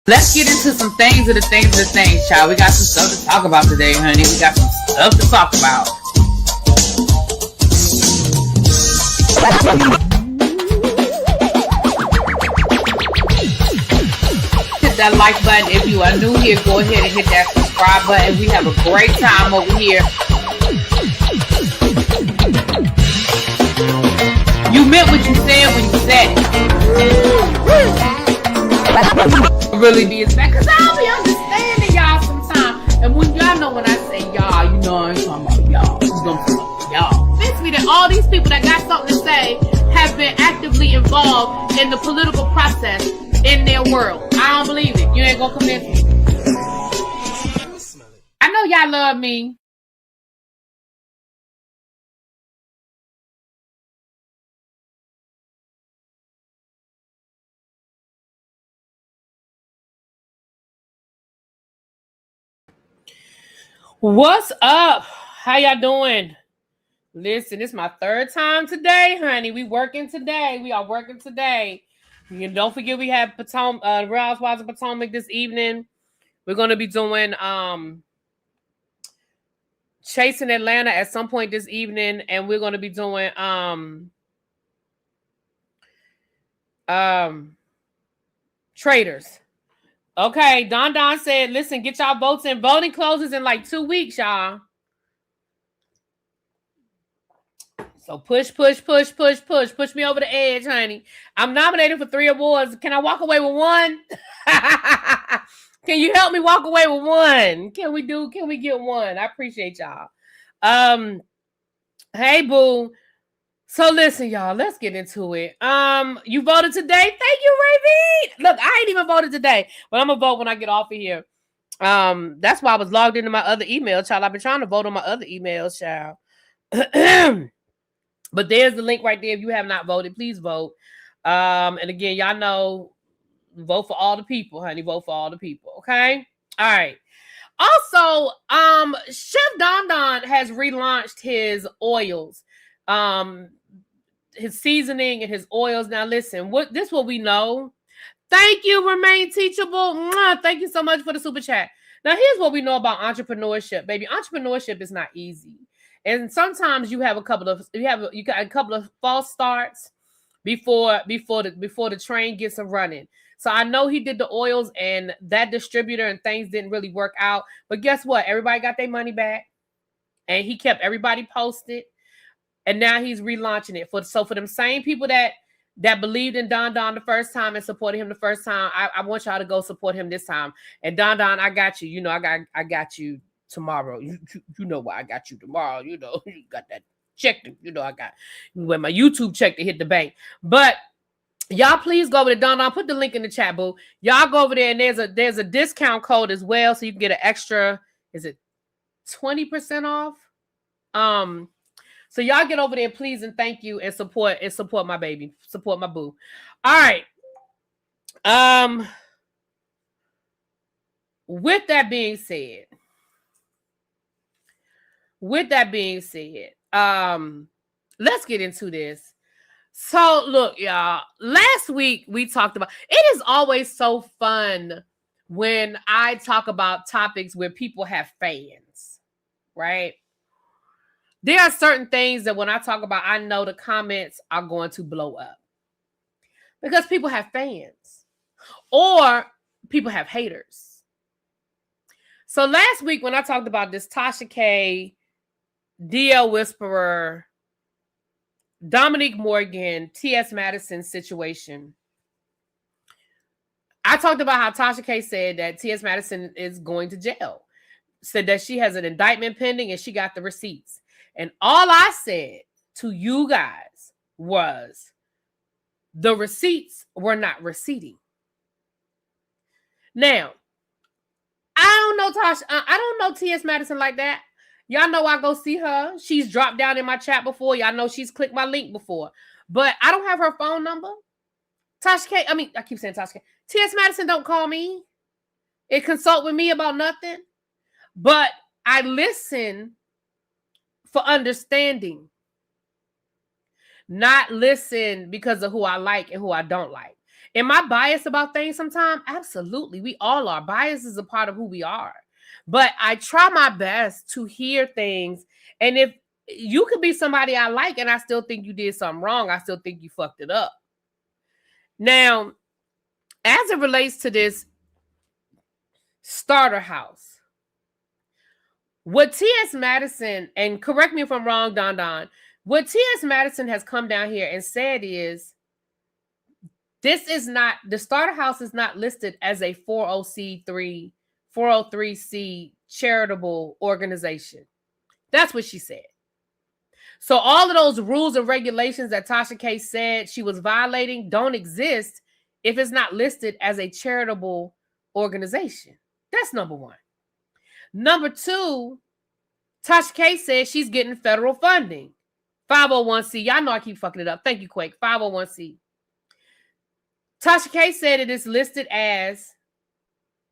Let's get into some things of the things, child. We got some stuff to talk about today, honey. We got some stuff to talk about. Hit that like button if you are new here. Go ahead and hit that subscribe button. We have a great time over here. You meant what you said when you said it. Really be back, because I'll be understanding y'all sometimes. And when y'all know when I say y'all, you know I ain't talking about y'all. You know I'm talking about y'all. Makes me that all these people that got something to say have been actively involved in the political process in their world. I don't believe it. You ain't gonna convince me. I know y'all love me. What's up? How y'all doing? Listen, it's my third time today, honey. We working today. We are working today. You don't forget we have Potomac, Real Housewives of Potomac this evening. We're gonna be doing Chasing Atlanta at some point this evening, and we're gonna be doing Traders. Okay, Don said, listen, get y'all votes in. Voting closes in like 2 weeks, y'all. So push me over the edge, honey. I'm nominated for 3 awards. Can I walk away with one? Can you help me walk away with one? Can we get one? I appreciate y'all. Hey boo. So listen, y'all, let's get into it. You voted today. Thank you, Ravy. Look, I ain't even voted today, but I'm gonna vote when I get off of here. That's why I was logged into my other email, child. I've been trying to vote on my other emails, child. But there's the link right there. If you have not voted, please vote. And again, y'all know, vote for all the people, honey. Vote for all the people. Okay. All right. Also, Chef Don has relaunched his oils. His seasoning and his oils. Now listen, what we know. Thank you, Remain Teachable. Mwah, thank you so much for the super chat. Now here's what we know about entrepreneurship, baby. Entrepreneurship is not easy, and sometimes you got a couple of false starts before the train gets running. So I know he did the oils and that distributor and things didn't really work out, but guess what? Everybody got their money back, and he kept everybody posted. And now he's relaunching it for them same people that believed in Don the first time and supported him the first time. I want y'all to go support him this time. And Don, I got you. You know, I got you tomorrow. You know why I got you tomorrow. You know, you got that check. You know, I got when my YouTube check to hit the bank. But y'all please go over to Don. Put the link in the chat, boo. Y'all go over there, and there's a discount code as well, so you can get an extra. Is it 20% off? So y'all get over there, please, and thank you, and support my baby, support my boo. All right. With that being said, let's get into this. So look, y'all. Last week we talked about. It is always so fun when I talk about topics where people have fans, right? There are certain things that when I talk about, I know the comments are going to blow up because people have fans or people have haters. So last week when I talked about this Tasha K, DL Whisperer, Dominique Morgan, T.S. Madison situation, I talked about how Tasha K said that T.S. Madison is going to jail, said that she has an indictment pending and she got the receipts. And all I said to you guys was the receipts were not receipting. Now, I don't know Tasha. I don't know T.S. Madison like that. Y'all know I go see her. She's dropped down in my chat before. Y'all know she's clicked my link before. But I don't have her phone number. Tasha K, I keep saying Tasha K. T.S. Madison don't call me. It consult with me about nothing. But I listen for understanding, not listen because of who I like and who I don't like. Am I biased about things sometimes? Absolutely. We all are. Bias is a part of who we are. But I try my best to hear things. And if you could be somebody I like and I still think you did something wrong, I still think you fucked it up. Now, as it relates to this starter house, what T.S. Madison, and correct me if I'm wrong, Don, what T.S. Madison has come down here and said is, this is not, the starter house is not listed as a 403c charitable organization. That's what she said. So all of those rules and regulations that Tasha K said she was violating don't exist if it's not listed as a charitable organization. That's number one. Number two, Tasha K said she's getting federal funding. 501c. Y'all know I keep fucking it up. Thank you, Quake. 501c. Tasha K said it is listed as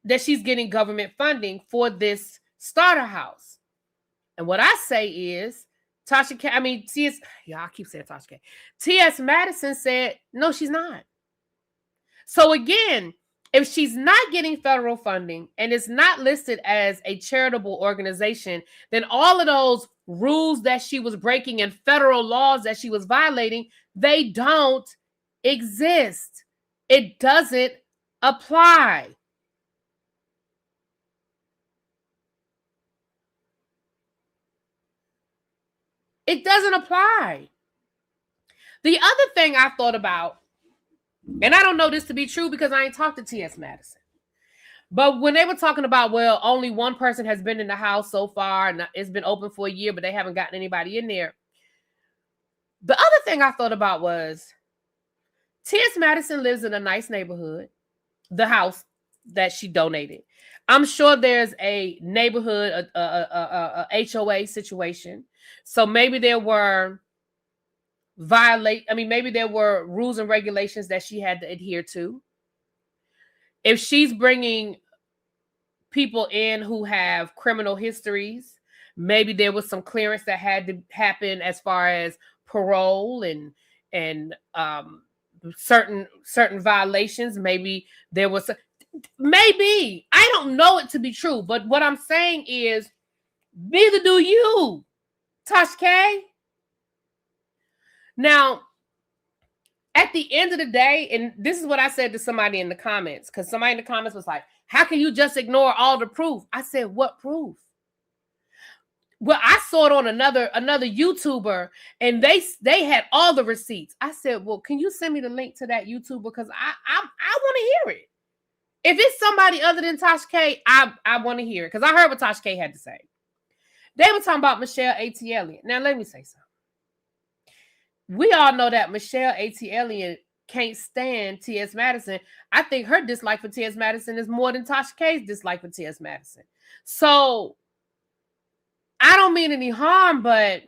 that she's getting government funding for this starter house. And what I say is, Tasha K, I keep saying Tasha K. T.S. Madison said, no, she's not. So again, if she's not getting federal funding and it's not listed as a charitable organization, then all of those rules that she was breaking and federal laws that she was violating, they don't exist. It doesn't apply. It doesn't apply. The other thing I thought about, and I don't know this to be true because I ain't talked to T.S. Madison, but when they were talking about, well, only one person has been in the house so far, and it's been open for a year, but they haven't gotten anybody in there. The other thing I thought about was, T.S. Madison lives in a nice neighborhood, the house that she donated. I'm sure there's a neighborhood, a HOA situation. So maybe there were maybe there were rules and regulations that she had to adhere to. If she's bringing people in who have criminal histories, maybe there was some clearance that had to happen as far as parole and certain violations. Maybe there was maybe, I don't know it to be true, but what I'm saying is, neither do you, Tasha K. Now, at the end of the day, and this is what I said to somebody in the comments, because somebody in the comments was like, how can you just ignore all the proof? I said, what proof? Well, I saw it on another YouTuber, and they had all the receipts. I said, well, can you send me the link to that YouTuber? Because I want to hear it. If it's somebody other than Tasha K, I want to hear it. Because I heard what Tasha K had to say. They were talking about Michelle A.T. Elliott. Now, let me say something. We all know that Michelle A.T. Elliott can't stand T.S. Madison. I think her dislike for T.S. Madison is more than Tasha K's dislike for T.S. Madison. So, I don't mean any harm, but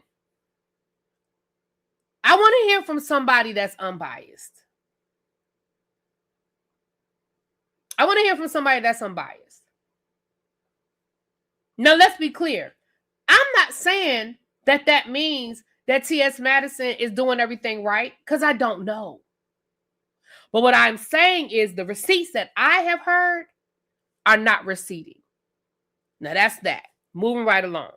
I want to hear from somebody that's unbiased. I want to hear from somebody that's unbiased. Now, let's be clear. I'm not saying that means that T.S. Madison is doing everything right, because I don't know. But what I'm saying is the receipts that I have heard are not receding. Now, that's that. Moving right along.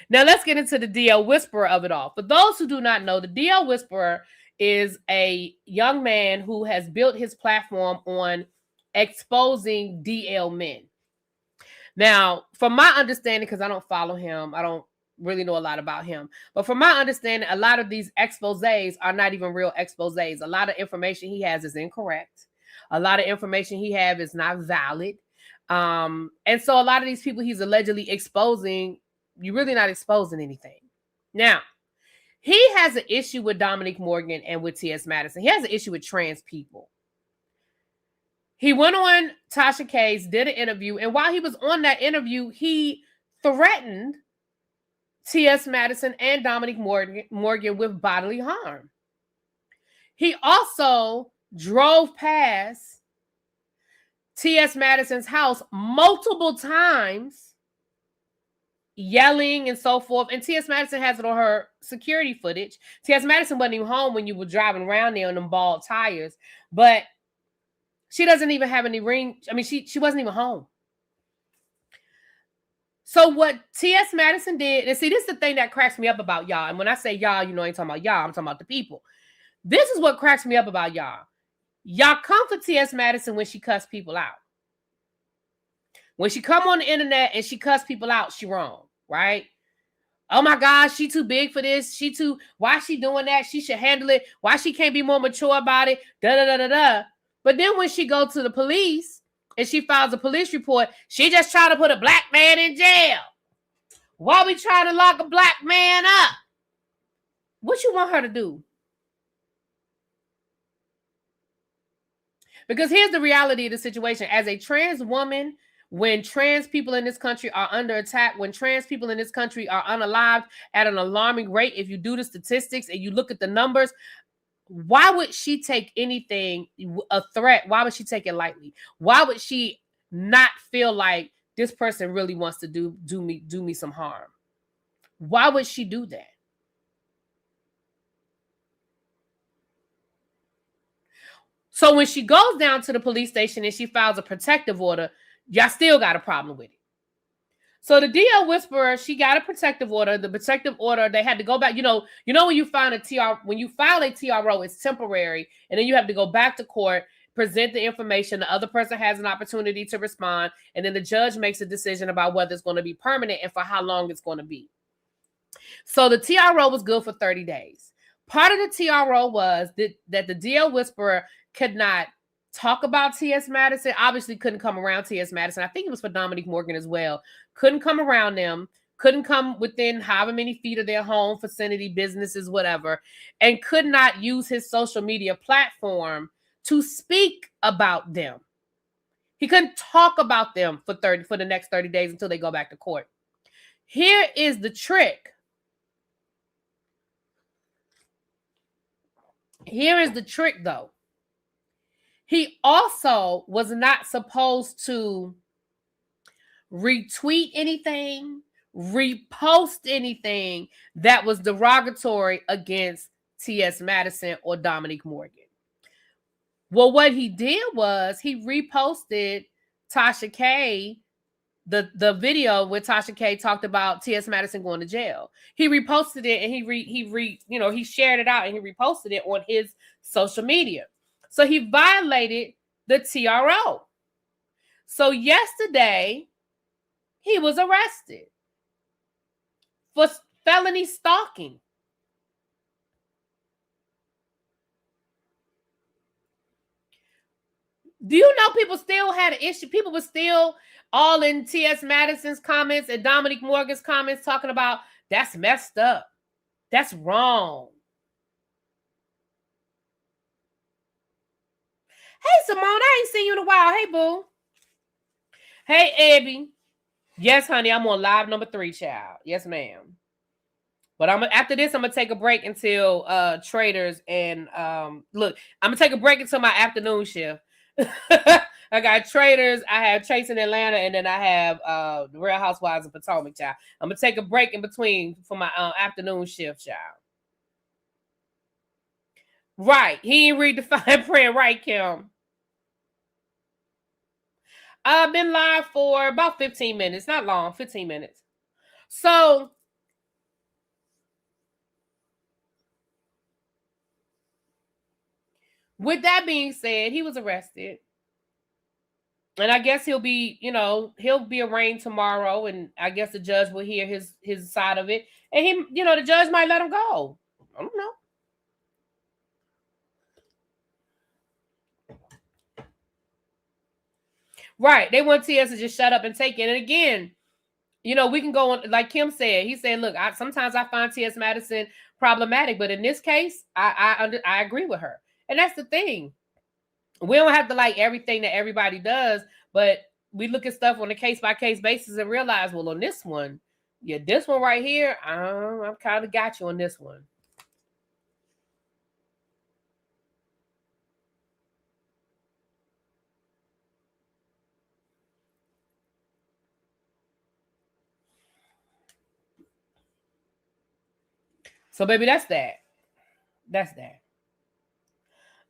Now, let's get into the DL Whisperer of it all. For those who do not know, the DL Whisperer is a young man who has built his platform on exposing DL men. Now, from my understanding, because I don't follow him, I don't really know a lot about him, but from my understanding, a lot of these exposés are not even real exposés. A lot of information he has is incorrect. A lot of information he has is not valid. And so a lot of these people he's allegedly exposing, you're really not exposing anything. Now, he has an issue with Dominique Morgan and with T.S. Madison. He has an issue with trans people. He went on Tasha K's, did an interview, and while he was on that interview, he threatened T.S. Madison and Dominique Morgan with bodily harm. He also drove past T.S. Madison's house multiple times, yelling and so forth. And T.S. Madison has it on her security footage. T.S. Madison wasn't even home when you were driving around there on them bald tires. But She doesn't even have any ring. I mean, she wasn't even home. So what T.S. Madison did, and see, this is the thing that cracks me up about y'all. And when I say y'all, you know, I ain't talking about y'all. I'm talking about the people. This is what cracks me up about y'all. Y'all come for T.S. Madison when she cuss people out. When she come on the internet and she cuss people out, she wrong, right? Oh my gosh, she too big for this. Why she doing that? She should handle it. Why she can't be more mature about it? Da-da-da-da-da. But then when she go to the police and she files a police report, she just trying to put a black man in jail. Why we trying to lock a black man up? What you want her to do? Because here's the reality of the situation. As a trans woman, when trans people in this country are under attack, when trans people in this country are unalived at an alarming rate, if you do the statistics and you look at the numbers, why would she take anything, a threat? Why would she take it lightly? Why would she not feel like this person really wants to do me some harm? Why would she do that? So when she goes down to the police station and she files a protective order, y'all still got a problem with it. So the DL Whisperer, she got a protective order. The protective order, they had to go back. You know when you file a TRO, it's temporary, and then you have to go back to court, present the information. The other person has an opportunity to respond, and then the judge makes a decision about whether it's going to be permanent and for how long it's going to be. So the TRO was good for 30 days. Part of the TRO was that the DL Whisperer could not talk about T.S. Madison, obviously couldn't come around T.S. Madison. I think it was for Dominique Morgan as well. Couldn't come around them, couldn't come within however many feet of their home, vicinity, businesses, whatever, and could not use his social media platform to speak about them. He couldn't talk about them for the next 30 days until they go back to court. Here is the trick. Here is the trick, though. He also was not supposed to retweet anything, repost anything that was derogatory against T.S. Madison or Dominique Morgan. Well, what he did was he reposted Tasha K, the video where Tasha K talked about T.S. Madison going to jail. He reposted it and he shared it out and he reposted it on his social media. So he violated the TRO. So yesterday, he was arrested for felony stalking. Do you know people still had an issue? People were still all in T.S. Madison's comments and Dominique Morgan's comments talking about that's messed up. That's wrong. Hey, Simone, I ain't seen you in a while. Hey, boo. Hey, Abby. Yes, honey, I'm on live number 3, child. Yes, ma'am. But after this, I'm gonna take a break until traders and look, I'm gonna take a break until my afternoon shift. I got traders, I have Chase in Atlanta, and then I have the Real Housewives of Potomac, child. I'm gonna take a break in between for my afternoon shift, child. Right. He ain't read the fine print, right, Kim? I've been live for about 15 minutes. Not long, 15 minutes. So with that being said, he was arrested. And I guess he'll be arraigned tomorrow, and I guess the judge will hear his side of it. And the judge might let him go. I don't know. Right. They want TS to just shut up and take it. And again, we can go on, like Kim said. He said, look, sometimes I find T.S. Madison problematic, but in this case, I agree with her. And that's the thing. We don't have to like everything that everybody does, but we look at stuff on a case-by-case basis and realize, well, on this one, this one right here, I've kind of got you on this one. So, baby, that's that. That's that.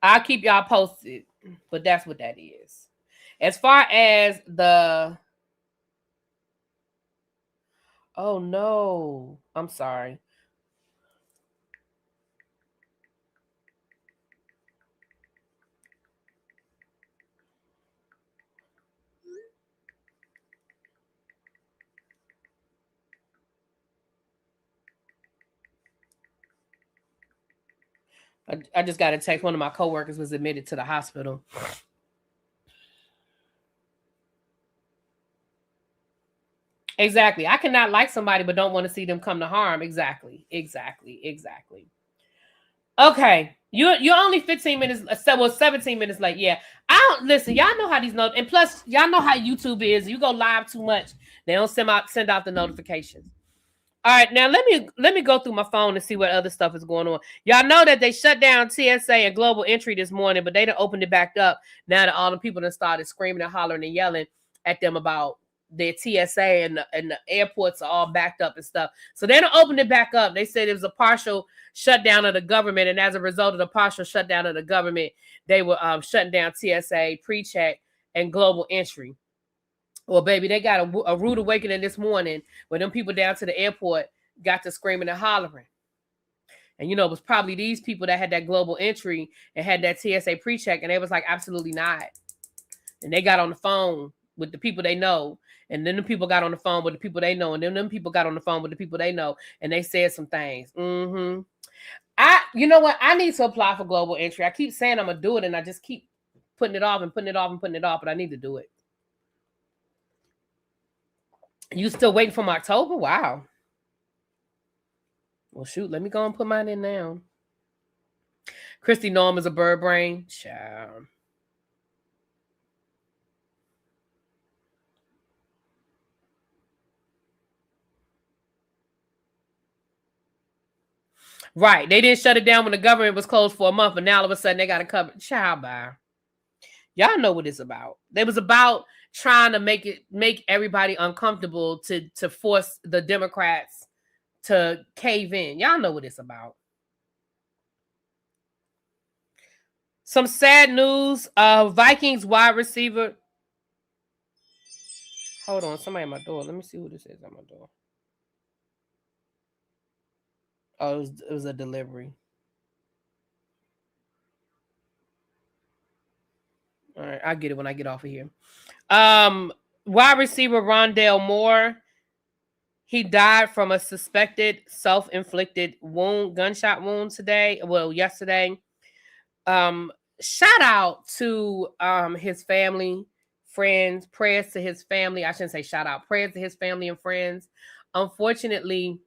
I'll keep y'all posted. But that's what that is. As far as the... Oh, no. I'm sorry. I just got a text. One of my coworkers was admitted to the hospital. Exactly. I cannot like somebody but don't want to see them come to harm. Exactly. Okay. You're only 15 minutes, well, 17 minutes late. Yeah. I don't listen, y'all know how these notes, and plus y'all know how YouTube is. You go live too much, they don't send out the notifications. All right, now let me go through my phone and see what other stuff is going on. Y'all know that they shut down TSA and Global Entry this morning, but they done opened it back up now that all the people done started screaming and hollering and yelling at them about their TSA and the airports are all backed up and stuff. So they done opened it back up. They said it was a partial shutdown of the government, and as a result of the partial shutdown of the government, they were shutting down TSA, pre-check, and Global Entry. Well, baby, they got a rude awakening this morning when them people down to the airport got to screaming and hollering. And, it was probably these people that had that Global Entry and had that TSA pre-check, and they was like, absolutely not. And they got on the phone with the people they know, and then the people got on the phone with the people they know, and then them people got on the phone with the people they know, and they said some things. You know what? I need to apply for Global Entry. I keep saying I'm going to do it, and I just keep putting it off, but I need to do it. You still waiting from October? Wow. Well, shoot, let me go and put mine in now. Christy Norm is a bird brain. Child. Right. They didn't shut it down when the government was closed for a month, but now all of a sudden they got to cover. Child, bye. Y'all know what it's about. It was about trying to make everybody uncomfortable to force the Democrats to cave in. Y'all know what it's about. Some sad news. Vikings wide receiver. Hold on, somebody at my door. Let me see who this is at my door. Oh, it was a delivery. All right, I'll get it when I get off of here. Wide receiver Rondale Moore. He died from a suspected self-inflicted gunshot wound yesterday. Shout out to his family, friends, prayers to his family. I shouldn't say shout out, prayers to his family and friends. Unfortunately,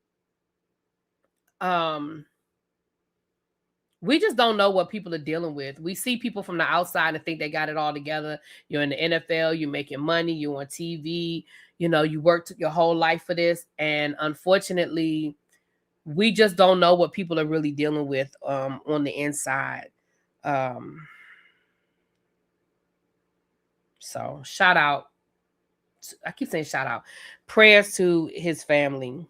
we just don't know what people are dealing with. We see people from the outside and think they got it all together. You're in the NFL, you're making money, you're on TV, you worked your whole life for this. And unfortunately, we just don't know what people are really dealing with on the inside. So shout out. I keep saying shout out. Prayers to his family.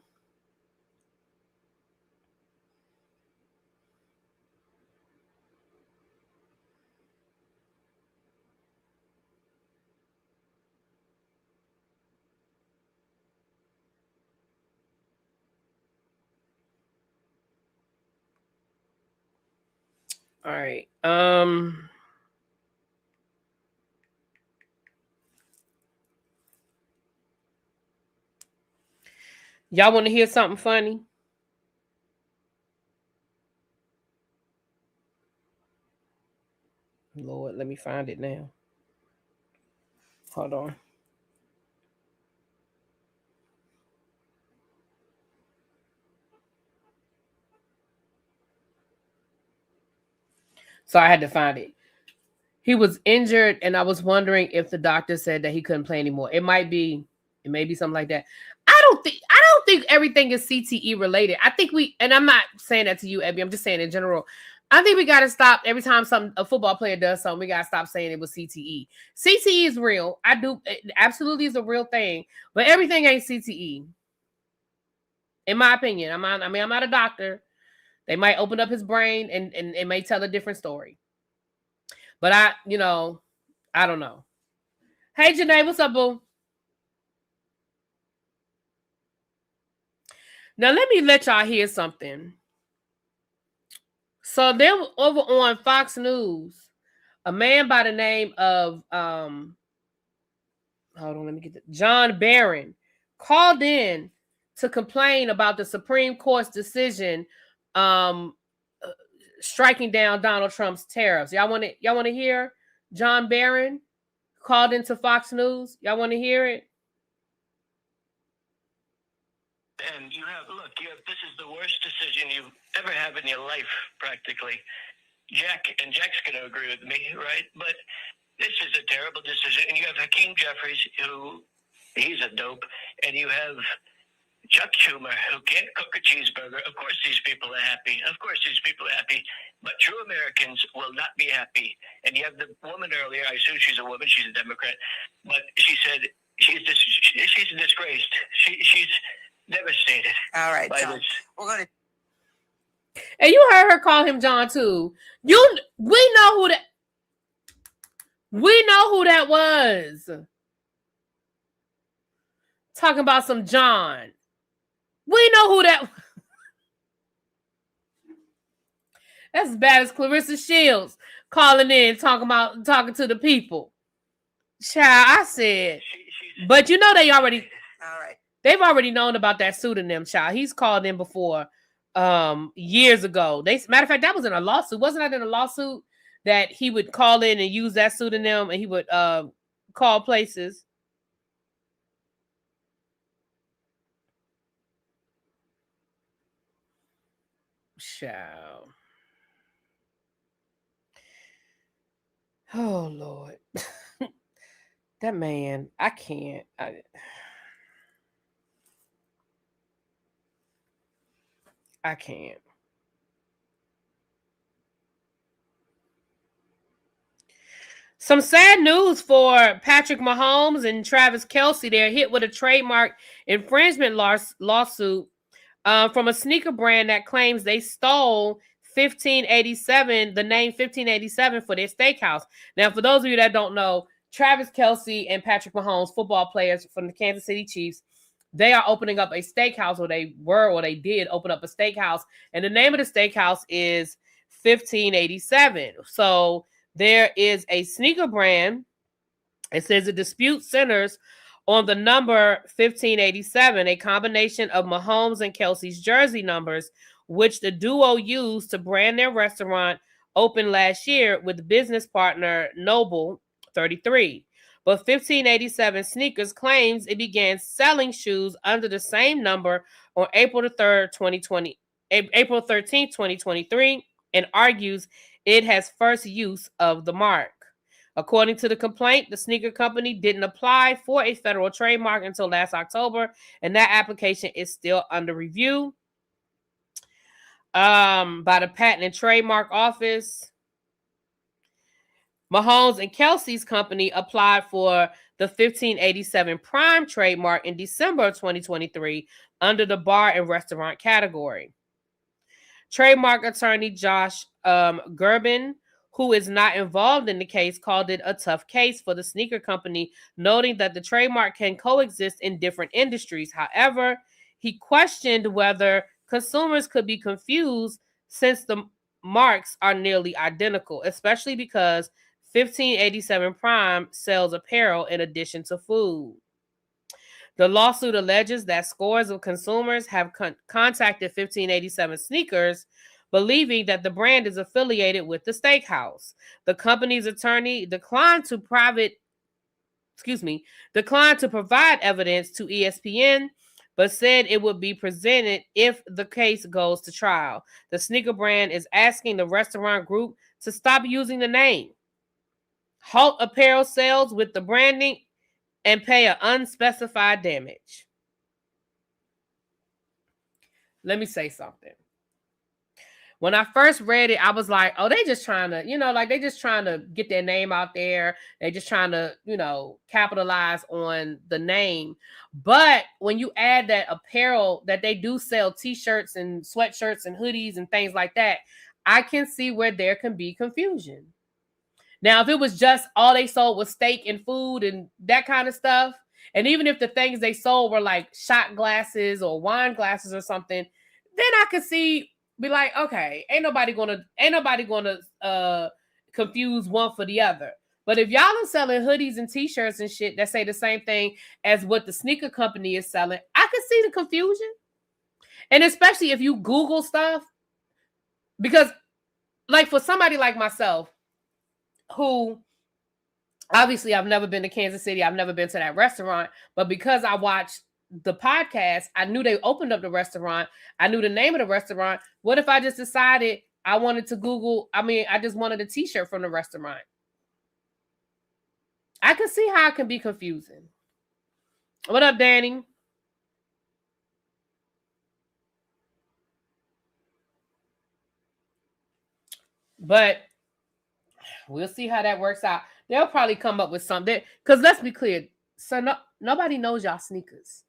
All right. Y'all want to hear something funny? Lord, let me find it now. Hold on. So I had to find it. He was injured, and I was wondering if the doctor said that he couldn't play anymore. It may be something like that. I don't think everything is CTE related. I think and I'm not saying that to you, Abby. I'm just saying in general. I think we got to stop every time a football player does something. We got to stop saying it was CTE. CTE is real. It absolutely is a real thing, but everything ain't CTE. In my opinion, I'm not a doctor. They might open up his brain and it may tell a different story. But I don't know. Hey, Janae, what's up, boo? Now, let me let y'all hear something. So, there over on Fox News, a man by the name of, hold on, let me get John Barron called in to complain about the Supreme Court's decision striking down Donald Trump's tariffs. Y'all want to hear John Barron called into Fox News? Y'all want to hear it? And this is the worst decision you ever have in your life, practically. Jack's going to agree with me, right? But this is a terrible decision. And you have Hakeem Jeffries, he's a dope. And you have Chuck Schumer, who can't cook a cheeseburger. Of course these people are happy. But true Americans will not be happy. And you have the woman earlier, I assume she's a woman, she's a Democrat, but she said she's disgraced. She's devastated. All right, John. We're going to. And you heard her call him John too. We know who that was. Talking about some John. We know who that. That's as bad as Claressa Shilds calling in, talking to the people. Child, I said, but they already. All right. They've already known about that pseudonym, child. He's called in before, years ago. Matter of fact, that was in a lawsuit. Wasn't that in a lawsuit that he would call in and use that pseudonym and he would call places? Child. Oh, Lord. That man, I can't. I can't. Some sad news for Patrick Mahomes and Travis Kelce. They're hit with a trademark infringement lawsuit from a sneaker brand that claims they stole 1587, the name 1587 for their steakhouse. Now, for those of you that don't know, Travis Kelce and Patrick Mahomes, football players from the Kansas City Chiefs, they are opening up a steakhouse, or they did open up a steakhouse. And the name of the steakhouse is 1587. So there is a sneaker brand. It says the dispute centers on the number 1587, a combination of Mahomes and Kelce's jersey numbers, which the duo used to brand their restaurant opened last year with business partner Noble 33. But 1587 Sneakers claims it began selling shoes under the same number on April 13th, 2023, and argues it has first use of the mark. According to the complaint, the sneaker company didn't apply for a federal trademark until last October, and that application is still under review by the Patent and Trademark Office. Mahomes and Kelce's company applied for the 1587 Prime trademark in December of 2023 under the bar and restaurant category. Trademark attorney Josh Gerbin, who is not involved in the case, called it a tough case for the sneaker company, noting that the trademark can coexist in different industries. However, he questioned whether consumers could be confused since the marks are nearly identical, especially because 1587 Prime sells apparel in addition to food. The lawsuit alleges that scores of consumers have contacted 1587 Sneakers, believing that the brand is affiliated with the steakhouse. The company's attorney declined to provide evidence to ESPN, but said it would be presented if the case goes to trial. The sneaker brand is asking the restaurant group to stop using the name, halt apparel sales with the branding, and pay an unspecified damage. Let me say something. When I first read it, I was like, oh, they just trying to, they just trying to get their name out there. They just trying to, capitalize on the name. But when you add that apparel, that they do sell t-shirts and sweatshirts and hoodies and things like that, I can see where there can be confusion. Now, if it was just all they sold was steak and food and that kind of stuff, and even if the things they sold were like shot glasses or wine glasses or something, then I could be like, okay, ain't nobody gonna confuse one for the other. But if y'all are selling hoodies and t-shirts and shit that say the same thing as what the sneaker company is selling, I could see the confusion. And especially if you Google stuff, because like for somebody like myself, who obviously I've never been to Kansas City, I've never been to that restaurant, but because I watched the podcast, I knew they opened up the restaurant. I knew the name of the restaurant. What if I just decided I wanted to Google, I just wanted a t-shirt from the restaurant? I can see how it can be confusing. What up, Danny? But we'll see how that works out. They'll probably come up with something. Because let's be clear, so nobody knows y'all sneakers.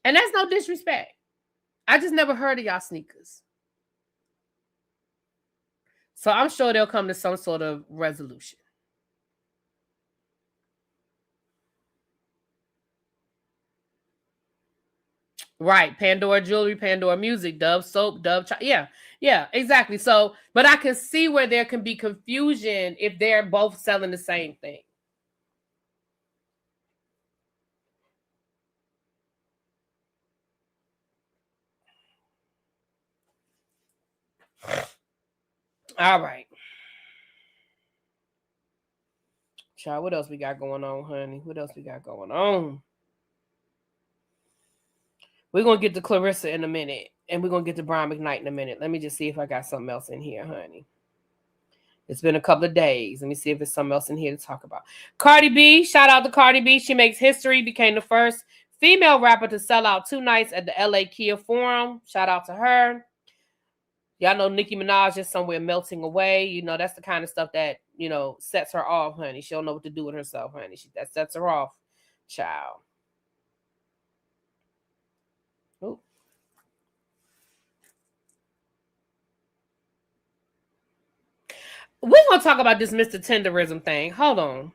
And that's no disrespect. I just never heard of y'all sneakers. So I'm sure they'll come to some sort of resolution. Right. Pandora jewelry, Pandora music, Dove soap, Dove. Yeah, exactly. So, but I can see where there can be confusion if they're both selling the same thing. All right. Child, what else we got going on, honey? What else we got going on? We're going to get to Claressa in a minute, and we're going to get to Brian McKnight in a minute. Let me just see if I got something else in here, honey. It's been a couple of days. Let me see if there's something else in here to talk about. Cardi B, shout out to Cardi B. She makes history, became the first female rapper to sell out 2 nights at the LA Kia Forum. Shout out to her. Y'all know Nicki Minaj is somewhere melting away. You know, that's the kind of stuff that, you know, sets her off, honey. She don't know what to do with herself, honey. That sets her off, child. Ooh. We're going to talk about this Mr. Tenderism thing. Hold on.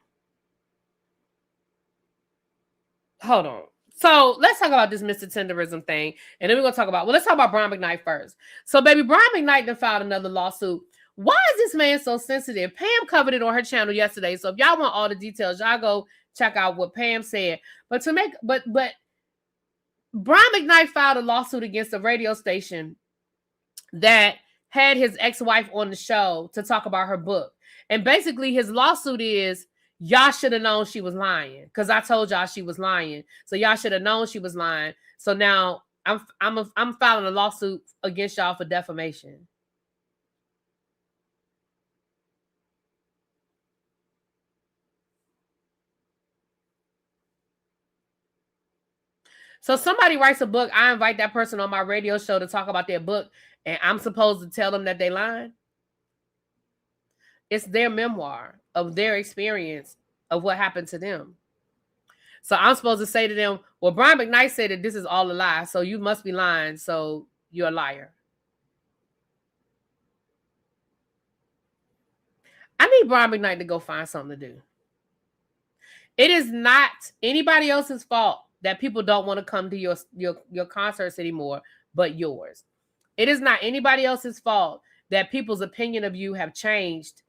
So let's talk about this Mr. Tenderism thing. And then we're going to talk about, let's talk about Brian McKnight first. So, baby, Brian McKnight then filed another lawsuit. Why is this man so sensitive? Pam covered it on her channel yesterday. So if y'all want all the details, y'all go check out what Pam said. But Brian McKnight filed a lawsuit against a radio station that had his ex-wife on the show to talk about her book. And basically his lawsuit is, y'all should have known she was lying because I told y'all she was lying. So y'all should have known she was lying. So now I'm filing a lawsuit against y'all for defamation. So somebody writes a book, I invite that person on my radio show to talk about their book, and I'm supposed to tell them that they lied? It's their memoir of their experience of what happened to them. So I'm supposed to say to them, well, Brian McKnight said that this is all a lie, so you must be lying, so you're a liar. I need Brian McKnight to go find something to do. It is not anybody else's fault that people don't want to come to your concerts anymore, but yours. It is not anybody else's fault that people's opinion of you have changed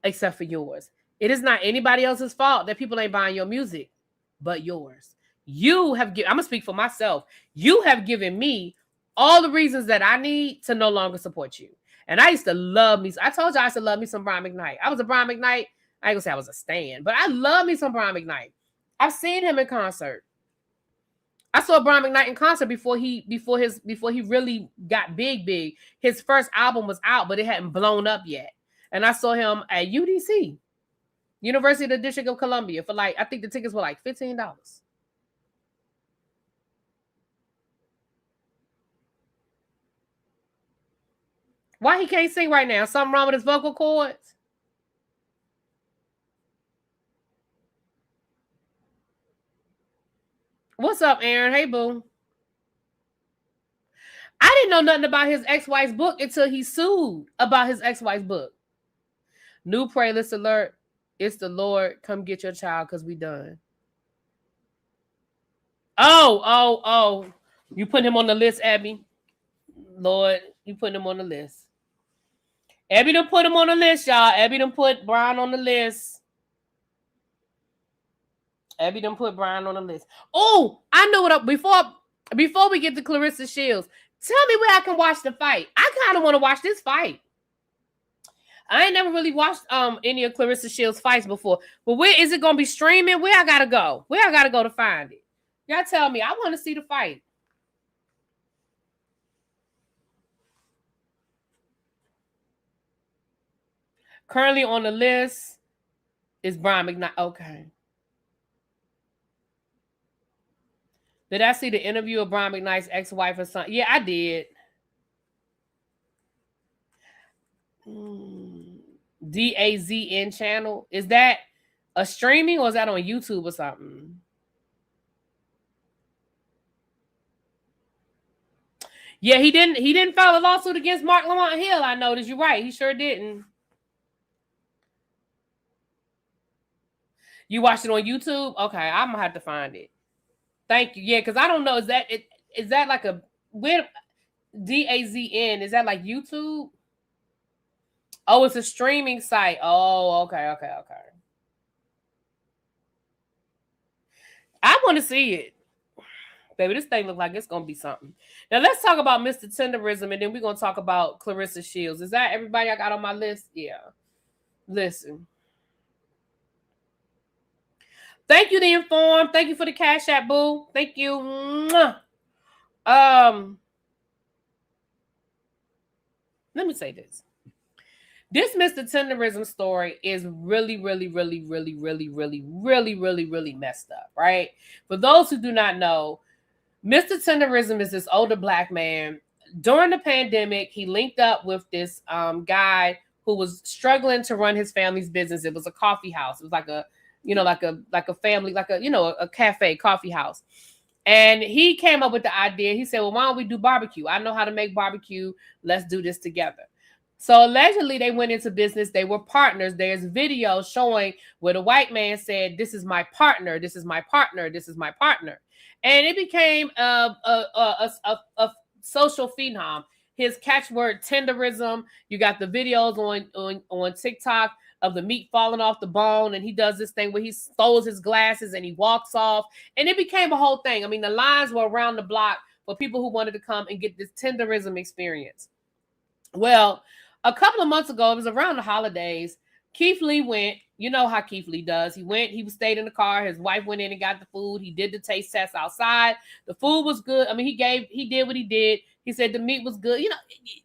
except for yours. It is not anybody else's fault that people ain't buying your music, but yours. I'm going to speak for myself. You have given me all the reasons that I need to no longer support you. And I used to love me. I told you I used to love me some Brian McKnight. I was a Brian McKnight. I ain't gonna say I was a stan, but I love me some Brian McKnight. I've seen him in concert. I saw Brian McKnight in concert before he really got big. His first album was out, but it hadn't blown up yet. And I saw him at UDC, University of the District of Columbia, for I think the tickets were like $15. Why he can't sing right now? Something wrong with his vocal cords? What's up, Aaron? Hey, boo. I didn't know nothing about his ex-wife's book until he sued about his ex-wife's book. New playlist alert. It's the Lord. Come get your child because we done. Oh. You put him on the list, Abby. Lord, you put him on the list. Abby done put him on the list, y'all. Abby done put Brian on the list. Abby done put Brian on the list. Oh, I know what before we get to Claressa Shilds, tell me where I can watch the fight. I kind of want to watch this fight. I ain't never really watched any of Claressa Shilds fights before. But where is it gonna be streaming? Where I gotta go? Where I gotta go to find it? Y'all tell me. I want to see the fight. Currently on the list is Brian McKnight. Okay. Did I see the interview of Brian McKnight's ex-wife or something? Yeah, I did. DAZN channel. Is that a streaming or is that on YouTube or something? Yeah, he didn't file a lawsuit against Mark Lamont Hill. I noticed. You're right. He sure didn't. You watched it on YouTube? Okay, I'm gonna have to find it. Thank you. Yeah, because I don't know. Is that like a where DAZN? Is that like YouTube? Oh, it's a streaming site. Oh, okay. I want to see it. Baby, this thing looks like it's gonna be something. Now let's talk about Mr. Tenderism, and then we're gonna talk about Claressa Shilds. Is that everybody I got on my list? Yeah. Listen. Thank you, The Informed. Thank you for the Cash App, boo. Thank you. Let me say this. This Mr. Tenderism story is really messed up, right? For those who do not know, Mr. Tenderism is this older black man. During the pandemic, he linked up with this guy who was struggling to run his family's business. It was a coffee house. It was like a family, a cafe, coffee house. And he came up with the idea. He said, well, why don't we do barbecue? I know how to make barbecue. Let's do this together. So allegedly they went into business. They were partners. There's video showing where the white man said, this is my partner. This is my partner. This is my partner. And it became a social phenom. His catchword, tenderism. You got the videos on TikTok of the meat falling off the bone, and he does this thing where he throws his glasses and he walks off, and it became a whole thing. I mean, the lines were around the block for people who wanted to come and get this tenderism experience. Well, a couple of months ago, it was around the holidays, Keith Lee went. You know how Keith Lee does. He went, he stayed in the car. His wife went in and got the food. He did the taste test outside. The food was good. I mean, he did what he did. He said the meat was good. You know,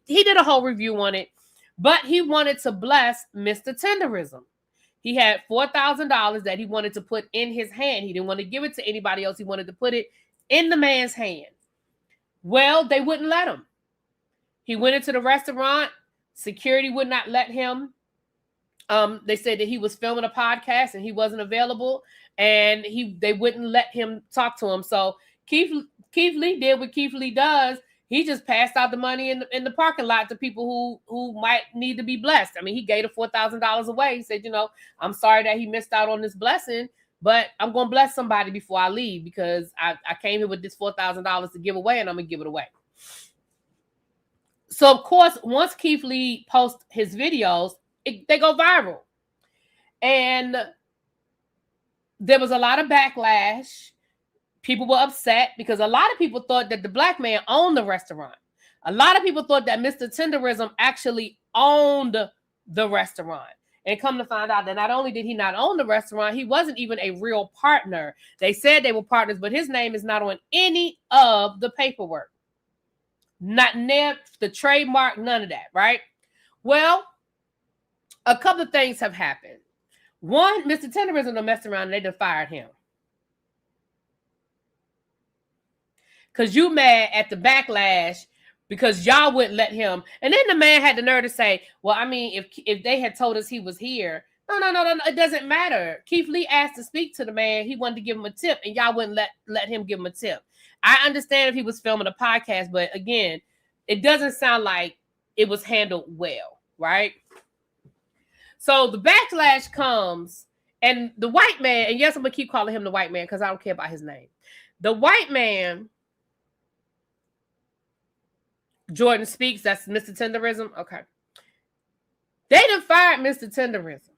he did a whole review on it. But he wanted to bless Mr. Tenderism. He had $4,000 that he wanted to put in his hand. He didn't want to give it to anybody else. He wanted to put it in the man's hand. Well, they wouldn't let him. He went into the restaurant. Security would not let him. They said that he was filming a podcast and he wasn't available, and they wouldn't let him talk to him. So Keith Lee did what Keith Lee does. He just passed out the money in the parking lot to people who might need to be blessed. I mean, he gave the $4,000 away. He said, I'm sorry that he missed out on this blessing, but I'm going to bless somebody before I leave because I came here with this $4,000 to give away, and I'm going to give it away. So, of course, once Keith Lee posts his videos, they go viral. And there was a lot of backlash. People were upset because a lot of people thought that the black man owned the restaurant. A lot of people thought that Mr. Tenderism actually owned the restaurant. And come to find out that not only did he not own the restaurant, he wasn't even a real partner. They said they were partners, but his name is not on any of the paperwork. Not near the trademark, none of that, right? Well, a couple of things have happened. One, Mr. Tenderism done messed around and they done fired him. Because you mad at the backlash because y'all wouldn't let him. And then the man had the nerve to say, well, I mean, if they had told us he was here, no, it doesn't matter. Keith Lee asked to speak to the man. He wanted to give him a tip, and y'all wouldn't let him give him a tip. I understand if he was filming a podcast, but again, it doesn't sound like it was handled well, right? So the backlash comes, and the white man, and yes, I'm going to keep calling him the white man because I don't care about his name. The white man, Jordan Speaks, that's Mr. Tenderism. Okay. They done fired Mr. Tenderism.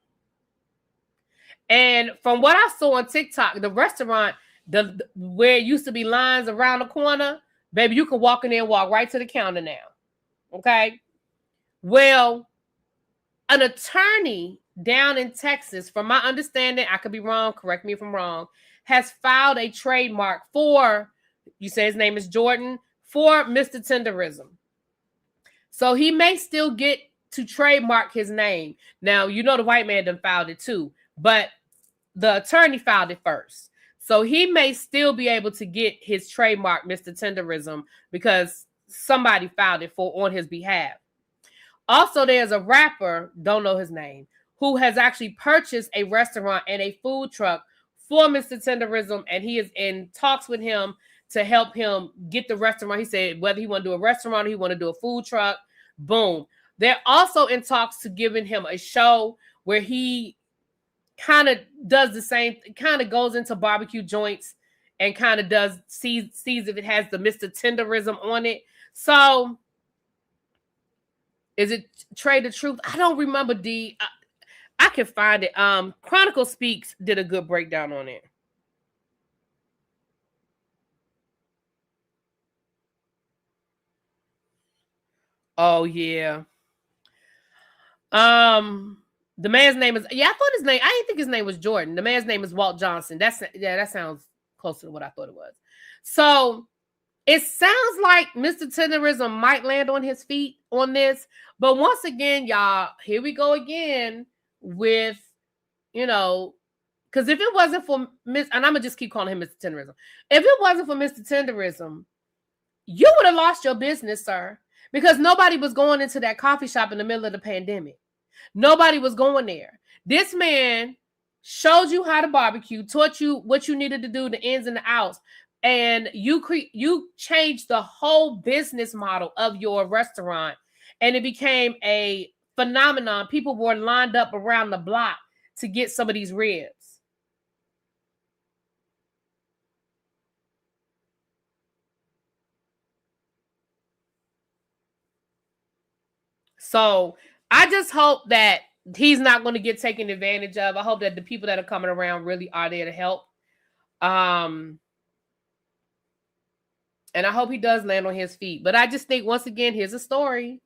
And from what I saw on TikTok, the restaurant, where it used to be lines around the corner, baby, you can walk in there and walk right to the counter now. Okay? Well, an attorney down in Texas, from my understanding, I could be wrong, correct me if I'm wrong, has filed a trademark for, you say his name is Jordan, for Mr. Tenderism. So he may still get to trademark his name. Now, you know the white man done filed it too, but the attorney filed it first. So he may still be able to get his trademark, Mr. Tenderism, because somebody filed it on his behalf. Also, there's a rapper, don't know his name, who has actually purchased a restaurant and a food truck for Mr. Tenderism, and he is in talks with him to help him get the restaurant. He said whether he want to do a restaurant or he want to do a food truck, boom. They're also in talks to giving him a show where he kind of does the same, kind of goes into barbecue joints and kind of sees if it has the Mr. Tenderism on it. So is it Trade the Truth? I don't remember, D. I can find it. Chronicle Speaks did a good breakdown on it. Oh yeah. The man's name is, I thought his name, I didn't think his name was Jordan. The man's name is Walt Johnson. That sounds closer to what I thought it was. So it sounds like Mr. Tenderism might land on his feet on this. But once again, y'all, here we go again with, because if it wasn't for and I'm going to just keep calling him Mr. Tenderism. If it wasn't for Mr. Tenderism, you would have lost your business, sir, because nobody was going into that coffee shop in the middle of the pandemic. Nobody was going there. This man showed you how to barbecue, taught you what you needed to do, the ins and the outs, and you changed the whole business model of your restaurant, and it became a phenomenon. People were lined up around the block to get some of these ribs. So I just hope that he's not going to get taken advantage of. I hope that the people that are coming around really are there to help. And I hope he does land on his feet. But I just think, once again, here's a story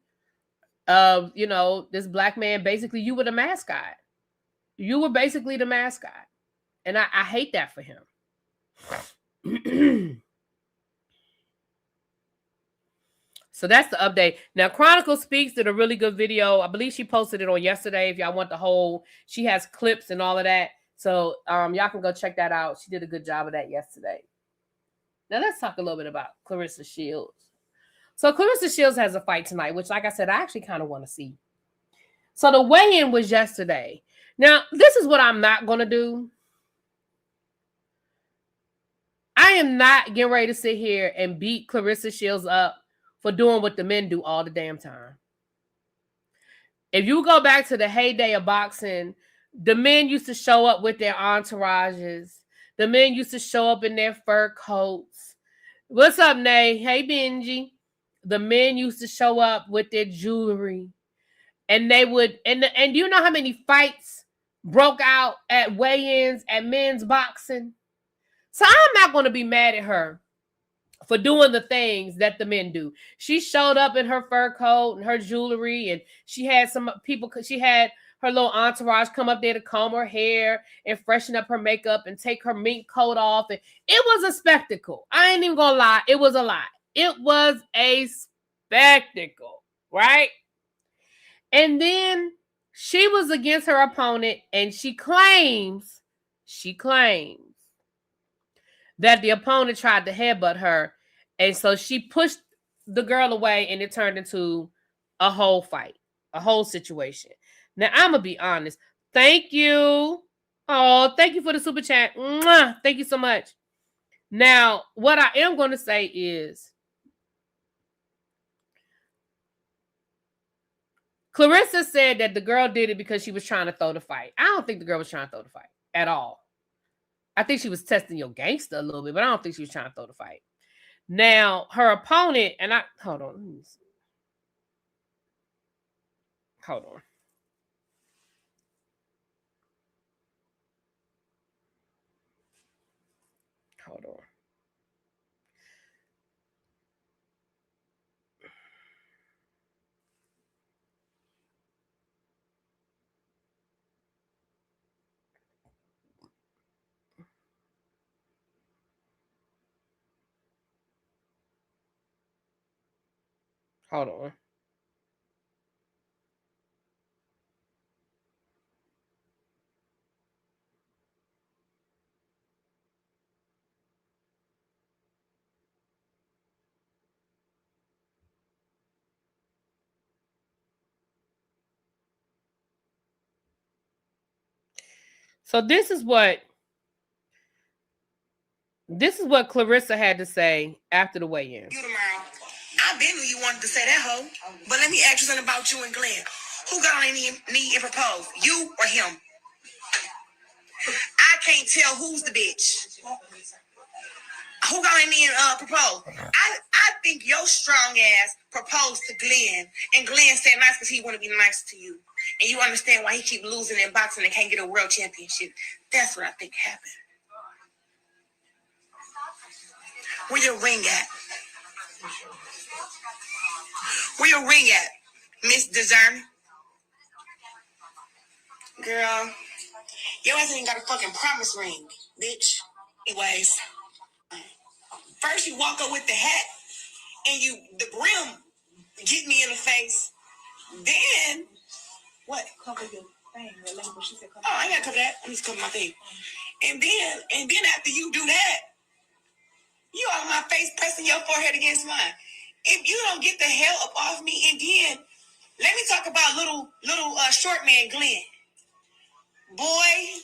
of, this black man. Basically, you were the mascot. You were basically the mascot. And I hate that for him. So that's the update. Now, Chronicle Speaks did a really good video. I believe she posted it on yesterday. If y'all want the whole, she has clips and all of that. So y'all can go check that out. She did a good job of that yesterday. Now, let's talk a little bit about Claressa Shilds. So Claressa Shilds has a fight tonight, which, like I said, I actually kind of want to see. So the weigh-in was yesterday. Now, this is what I'm not going to do. I am not getting ready to sit here and beat Claressa Shilds up for doing what the men do all the damn time. If you go back to the heyday of boxing, the men used to show up with their entourages. The men used to show up in their fur coats. What's up, Nay? Hey, Benji. The men used to show up with their jewelry. And they would, and do you know how many fights broke out at weigh-ins at men's boxing? So I'm not going to be mad at her for doing the things that the men do. She showed up in her fur coat and her jewelry, and she had her little entourage come up there to comb her hair and freshen up her makeup and take her mink coat off. And it was a spectacle. I ain't even gonna lie. It was a lot. It was a spectacle, right? And then she was against her opponent, and she claims that the opponent tried to headbutt her. And so she pushed the girl away, and it turned into a whole fight, a whole situation. Now, I'm going to be honest. Thank you. Oh, thank you for the super chat. Mwah! Thank you so much. Now, what I am going to say is Claressa said that the girl did it because she was trying to throw the fight. I don't think the girl was trying to throw the fight at all. I think she was testing your gangster a little bit, but I don't think she was trying to throw the fight. Now, her opponent, and I, hold on. Hold on. Hold on. Hold on. So this is what Claressa had to say after the weigh-in. You tomorrow. I been knew you wanted to say that, hoe. But let me ask you something about you and Glenn. Who got on their knee and proposed? You or him? I can't tell who's the bitch. Who got on their knee and proposed? I think your strong ass proposed to Glenn, and Glenn said nice because he want to be nice to you. And you understand why he keep losing in boxing and can't get a world championship. That's what I think happened. Where your ring at? Where your ring at, Miss Discern? Girl, your ass ain't got a fucking promise ring, bitch. Anyways, first you walk up with the hat and the brim get me in the face. Then, what? Cover your thing. She said, cover. Oh, I ain't gotta cover that. I'm just covering my thing. And then after you do that, you on my face pressing your forehead against mine. If you don't get the hell up off me, and then let me talk about little short man Glenn. Boy,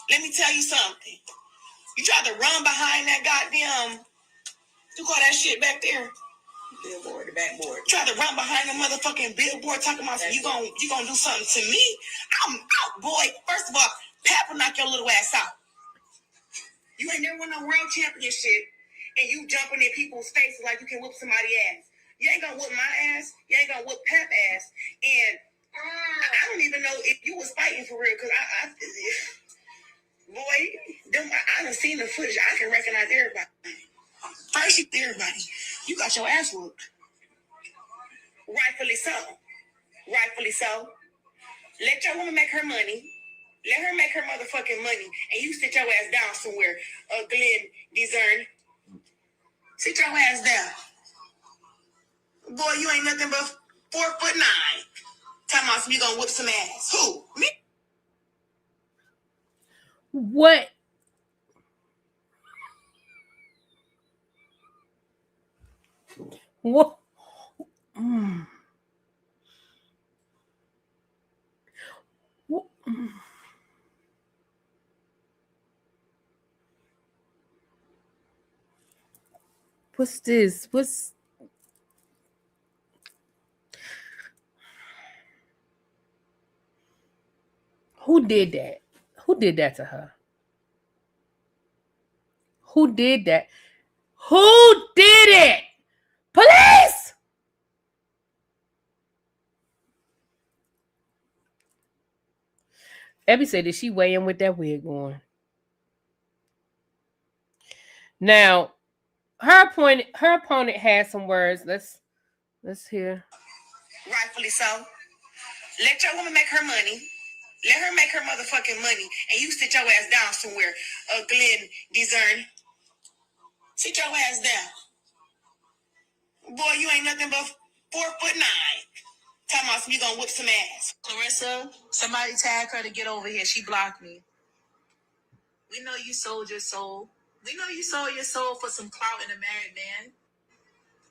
let me tell you something. You tried to run behind that goddamn, you call that shit back there? Billboard, the backboard. Tried to run behind the motherfucking billboard talking about you gonna do something to me? I'm out, boy. First of all, Pap will knock your little ass out. You ain't never won no world championship, and you jumping in people's faces like you can whoop somebody's ass. You ain't gonna whoop my ass. You ain't gonna whoop Pap ass. And I don't even know if you was fighting for real, because boy, I done seen the footage. I can recognize everybody. First, everybody, you got your ass whooped. Rightfully so. Rightfully so. Let your woman make her money. Let her make her motherfucking money. And you sit your ass down somewhere. Glenn Discern. Sit your ass down. Boy, you ain't nothing but 4'9". Tell me you gonna whip some ass. Who? Me? What? What? What's this? Who did that? Who did that to her? Who did that? Who did it? Police! Abby said, did she weigh in with that wig on? Now, her opponent had some words. Let's hear. Rightfully so. Let your woman make her money. Let her make her motherfucking money. And you sit your ass down somewhere. Glenn Discern. Sit your ass down. Boy, you ain't nothing but 4'9". Tell me you gonna whip some ass. Claressa, somebody tag her to get over here. She blocked me. We know you sold your soul. We know you sold your soul for some clout in a married man.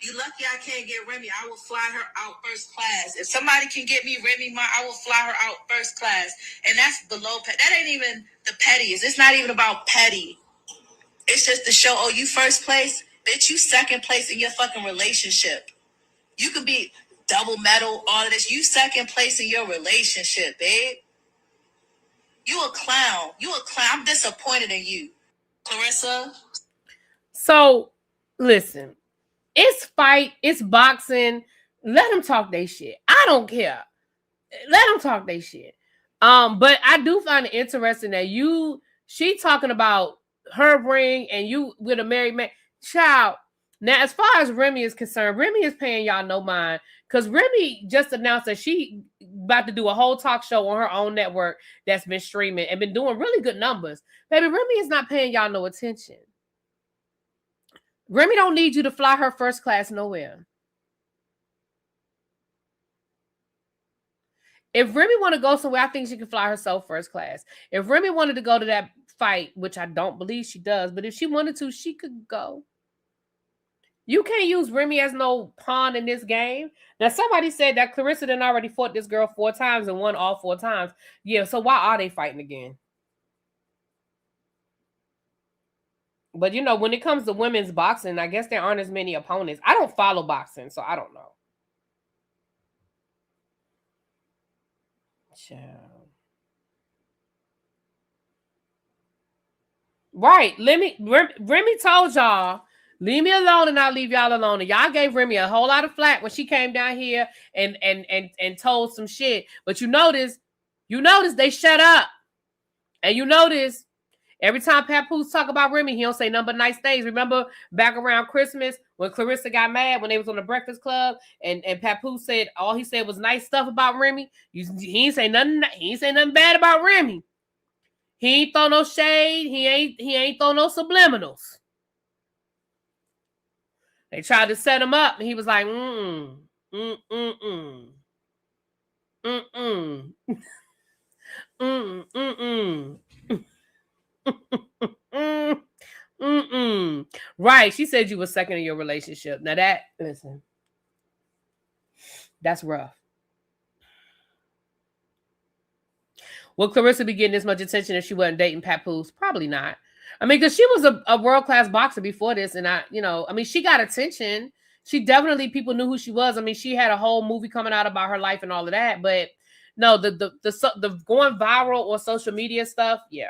You lucky I can't get Remy. I will fly her out first class. If somebody can get me Remy, I will fly her out first class. And that's below petty. That ain't even the pettiest. It's not even about petty. It's just to show, oh, you first place? Bitch, you second place in your fucking relationship. You could be double medal, all of this. You second place in your relationship, babe. You a clown. You a clown. I'm disappointed in you, Claressa. So, listen, it's fight, it's boxing. Let them talk their shit. I don't care. Let them talk their shit. But I do find it interesting that she talking about her ring and you with a married man. Child. Now, as far as Remy is concerned, Remy is paying y'all no mind because Remy just announced that she about to do a whole talk show on her own network that's been streaming and been doing really good numbers. Baby, Remy is not paying y'all no attention. Remy don't need you to fly her first class nowhere. If Remy want to go somewhere, I think she can fly herself first class. If Remy wanted to go to that fight, which I don't believe she does, but if she wanted to, she could go. You can't use Remy as no pawn in this game. Now, somebody said that Claressa done already fought this girl 4 times and won all 4 times. Yeah, so why are they fighting again? But, you know, when it comes to women's boxing, I guess there aren't as many opponents. I don't follow boxing, so I don't know. Child. Right. Remy told y'all, leave me alone and I'll leave y'all alone. And y'all gave Remy a whole lot of flack when she came down here and told some shit. But you notice they shut up. And you notice every time Papoose talk about Remy, he don't say nothing but nice things. Remember back around Christmas when Claressa got mad when they was on the Breakfast Club and Papoose said all he said was nice stuff about Remy. He ain't say nothing bad about Remy. He ain't throw no shade. He ain't throw no subliminals. They tried to set him up, and he was like, mm. Right. She said you were second in your relationship. Now listen, that's rough. Will Claressa be getting this much attention if she wasn't dating Papoose? Probably not. I mean, because she was a world-class boxer before this, and she got attention. She definitely, people knew who she was. I mean, she had a whole movie coming out about her life and all of that, but no, the going viral or social media stuff, yeah.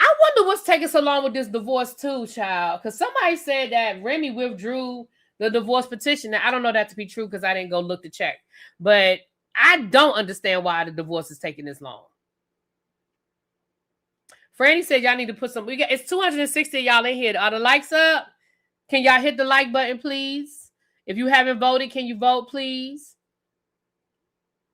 I wonder what's taking so long with this divorce too, child. Because somebody said that Remy withdrew the divorce petition. Now, I don't know that to be true because I didn't go look to check. But I don't understand why the divorce is taking this long. Franny said y'all need to put some. It's 260 of y'all in here. Are the likes up? Can y'all hit the like button, please? If you haven't voted, can you vote, please?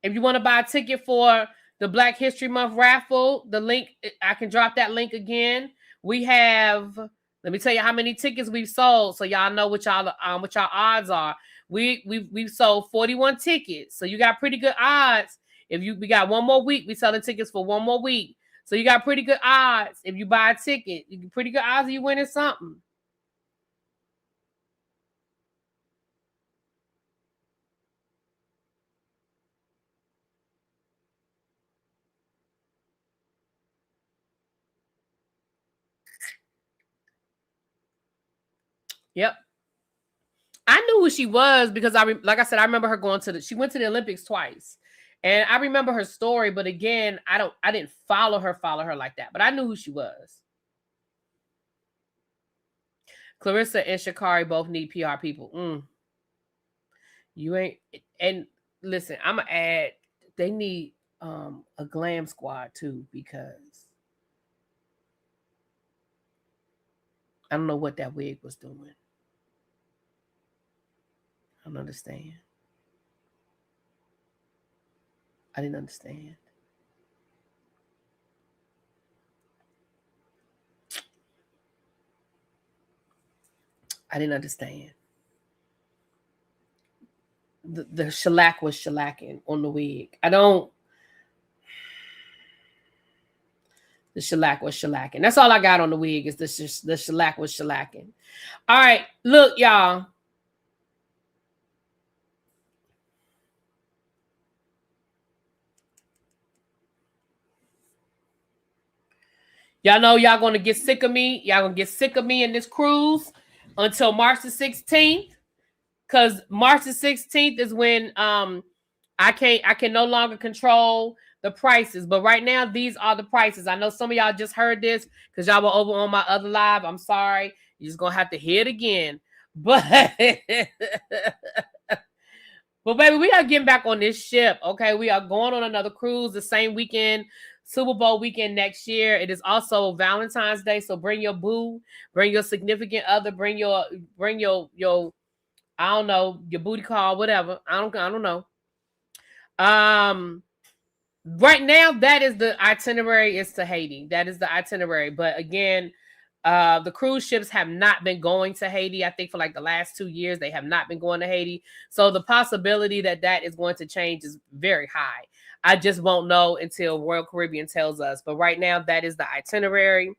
If you want to buy a ticket for the Black History Month raffle, the link, I can drop that link again. We have, let me tell you how many tickets we've sold so y'all know what y'all odds are. We've sold 41 tickets. So you got pretty good odds. We got one more week, we selling tickets for one more week. So you got pretty good odds. If you buy a ticket, you get pretty good odds of you winning something. Yep. I knew who she was because like I said, I remember her she went to the Olympics twice. And I remember her story, but again, I didn't follow her like that, but I knew who she was. Claressa and Sha'Carri both need PR people. You ain't, and listen, I'm gonna add, they need a glam squad too, because I don't know what that wig was doing. I don't understand. I didn't understand. I didn't understand. The shellac was shellacking on the wig. The shellac was shellacking. That's all I got on the wig is the shellac was shellacking. All right, look, y'all. Y'all know y'all gonna get sick of me. Y'all gonna get sick of me in this cruise until March the 16th. Because March the 16th is when I can no longer control the prices. But right now, these are the prices. I know some of y'all just heard this because y'all were over on my other live. I'm sorry. You're just gonna have to hear it again. But but baby, we are getting back on this ship. Okay, we are going on another cruise the same weekend. Super Bowl weekend next year. It is also Valentine's Day, so bring your boo, bring your significant other, bring your I don't know, your booty call, whatever. I don't know. Right now, that is the itinerary is to Haiti. That is the itinerary. But again, the cruise ships have not been going to Haiti. I think for like the last 2 years, they have not been going to Haiti. So the possibility that is going to change is very high. I just won't know until Royal Caribbean tells us. But right now, that is the itinerary.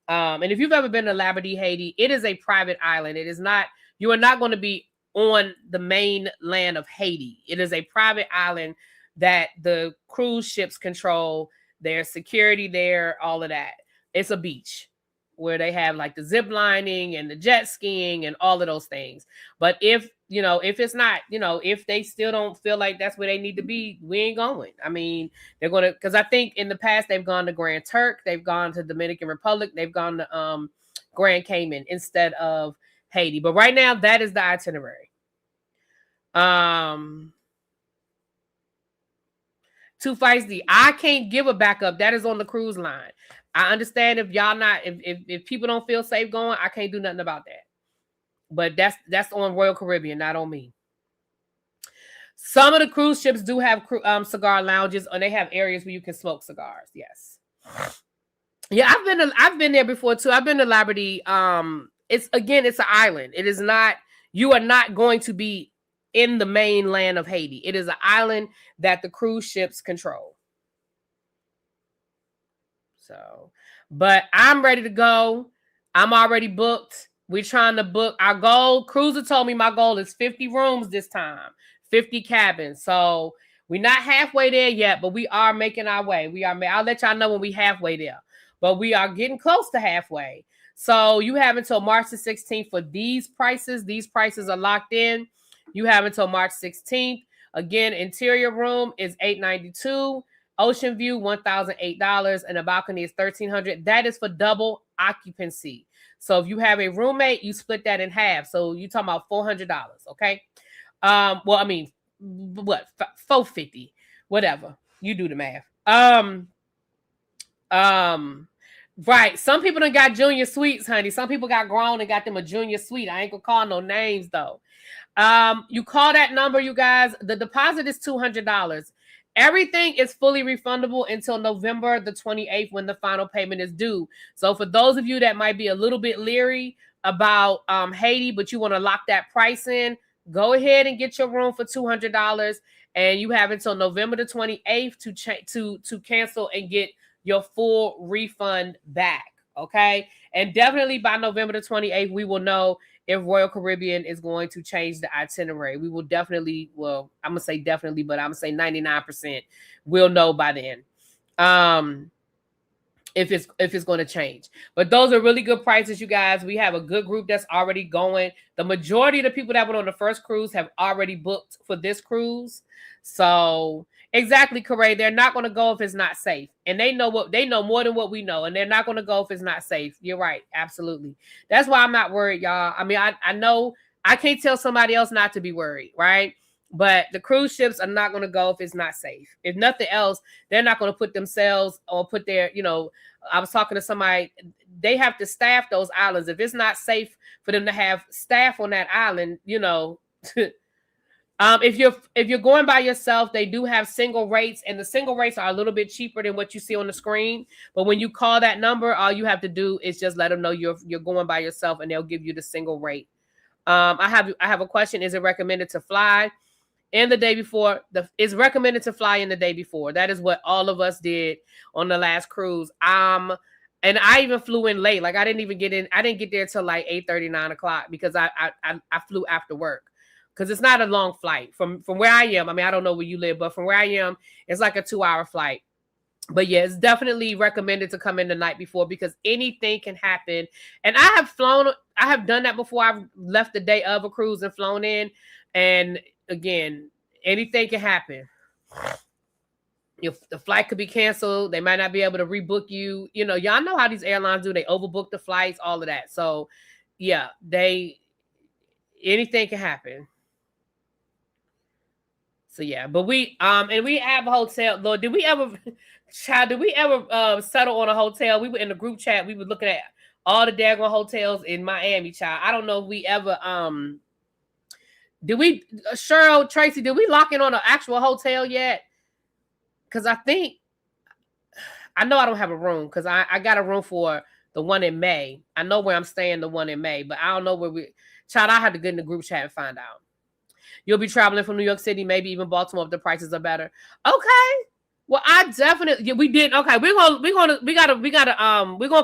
And if you've ever been to Labadee, Haiti, it is a private island. It is not, you are not going to be on the main land of Haiti. It is a private island that the cruise ships control. There's security there, all of that. It's a beach where they have like the zip lining and the jet skiing and all of those things. But if it's not, if they still don't feel like that's where they need to be, we ain't going. I mean, they're going to, because I think in the past they've gone to Grand Turk, they've gone to Dominican Republic, they've gone to Grand Cayman instead of Haiti. But right now, that is the itinerary. Too feisty. I can't give a backup. That is on the cruise line. I understand if y'all not, if people don't feel safe going, I can't do nothing about that. But that's on Royal Caribbean, not on me. Some of the cruise ships do have cigar lounges, and they have areas where you can smoke cigars. Yes. Yeah, I've been there before too. I've been to Labadee. It's an island. It is not, you are not going to be in the main land of Haiti. It is an island that the cruise ships control. So, but I'm ready to go. I'm already booked. We're trying to book our goal. Cruiser told me my goal is 50 rooms this time, 50 cabins. So we're not halfway there yet, but we are making our way. I'll let y'all know when we're halfway there, but we are getting close to halfway. So you have until March the 16th for these prices. These prices are locked in. You have until March 16th. Again, interior room is $892. Ocean view, $1,008, and a balcony is $1,300. That is for double occupancy. So if you have a roommate, you split that in half. So you're talking about $400, okay? Well, I mean, what, $450, whatever. You do the math. Right. Some people done got junior suites, honey. Some people got grown and got them a junior suite. I ain't gonna call no names though. You call that number, you guys. The deposit is $200. Everything is fully refundable until November the 28th when the final payment is due. So for those of you that might be a little bit leery about Haiti, but you want to lock that price in, go ahead and get your room for $200, and you have until November the 28th to cancel and get your full refund back. Okay, and definitely by November the 28th, we will know if Royal Caribbean is going to change the itinerary. We will definitely, well, I'm going to say definitely, but I'm going to say 99% we'll know by then if it's going to change. But those are really good prices, you guys. We have a good group that's already going. The majority of the people that went on the first cruise have already booked for this cruise. So exactly, Corey. They're not going to go if it's not safe. And they know more than what we know. And they're not going to go if it's not safe. You're right. Absolutely. That's why I'm not worried, y'all. I mean, I know I can't tell somebody else not to be worried, right? But the cruise ships are not going to go if it's not safe. If nothing else, they're not going to put themselves or put their, I was talking to somebody, they have to staff those islands. If it's not safe for them to have staff on that island, if you're going by yourself, they do have single rates, and the single rates are a little bit cheaper than what you see on the screen. But when you call that number, all you have to do is just let them know you're going by yourself, and they'll give you the single rate. I have a question. Is it recommended to fly in the day before? It's recommended to fly in the day before. That is what all of us did on the last cruise. And I even flew in late. Like I didn't get there till like 8:30, 9 o'clock because I flew after work. Because it's not a long flight from where I am. I mean, I don't know where you live, but from where I am, it's like a 2-hour flight. But yeah, it's definitely recommended to come in the night before because anything can happen. And I have done that before. I've left the day of a cruise and flown in. And again, anything can happen. If the flight could be canceled, they might not be able to rebook you. You know, y'all know how these airlines do. They overbook the flights, all of that. So yeah, anything can happen. So yeah, but we have a hotel. Lord, did we ever settle on a hotel? We were in the group chat. We were looking at all the daggone hotels in Miami, child. I don't know if we ever did we Cheryl, Tracy, did we lock in on an actual hotel yet? Because I know I don't have a room because I got a room for the one in May. I know where I'm staying the one in May, but I don't know where child, I have to get in the group chat and find out. You'll be traveling from New York City, maybe even Baltimore if the prices are better. Okay. Well, we did. Okay, we're gonna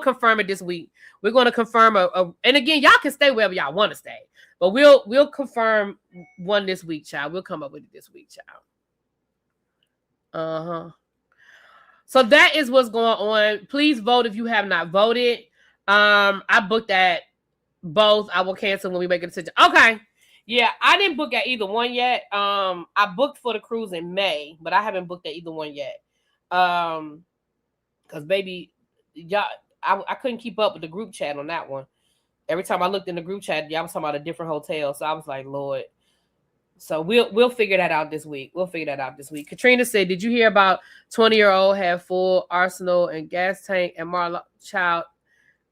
confirm it this week. We're gonna confirm and again, y'all can stay wherever y'all want to stay, but we'll confirm one this week, child. We'll come up with it this week, child. So that is what's going on. Please vote if you have not voted. I booked at both. I will cancel when we make a decision. Okay. Yeah, I didn't book at either one yet. I booked for the cruise in May, but I haven't booked at either one yet. Because baby, y'all, I couldn't keep up with the group chat on that one. Every time I looked in the group chat, y'all was talking about a different hotel. So I was like, Lord. So we'll figure that out this week. Katrina said, "Did you hear about 20-year-old had full arsenal and gas tank and Marla child?"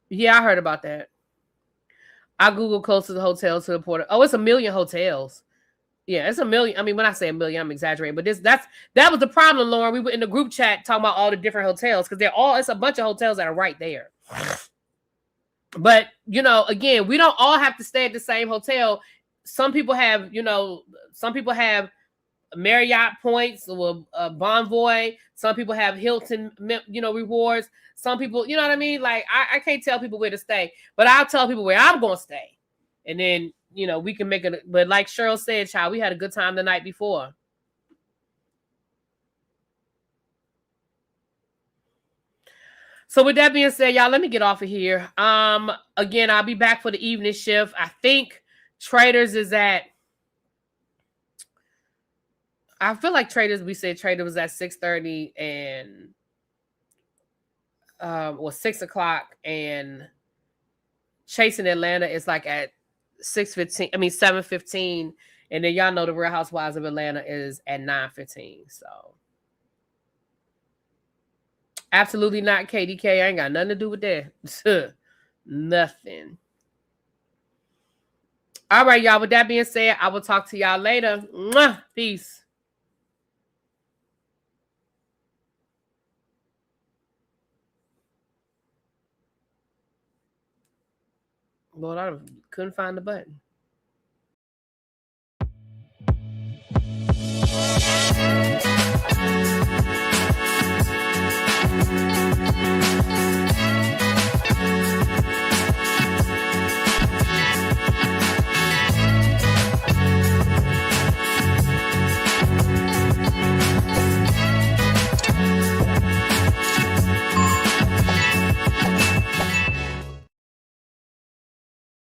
Yeah, I heard about that. I Googled closest hotel to the port. Oh, it's 1 million hotels. Yeah, it's 1 million. I mean, when I say 1 million, I'm exaggerating, but that was the problem, Lauren. We were in the group chat talking about all the different hotels because it's a bunch of hotels that are right there. But again, we don't all have to stay at the same hotel. Some people have Marriott points or Bonvoy. Some people have Hilton, rewards. Some people, you know what I mean? Like, I can't tell people where to stay, but I'll tell people where I'm going to stay. And then, we can make it. But like Cheryl said, child, we had a good time the night before. So with that being said, y'all, let me get off of here. Again, I'll be back for the evening shift. I think Traders is at, I feel like we said Trader was at 6:30 and or 6 o'clock, and Chasing Atlanta is like at 6:15. I mean 7:15, and then y'all know the Real Housewives of Atlanta is at 9:15. So absolutely not KDK. I ain't got nothing to do with that. Nothing. All right, y'all. With that being said, I will talk to y'all later. Mwah! Peace. Lord, I couldn't find the button.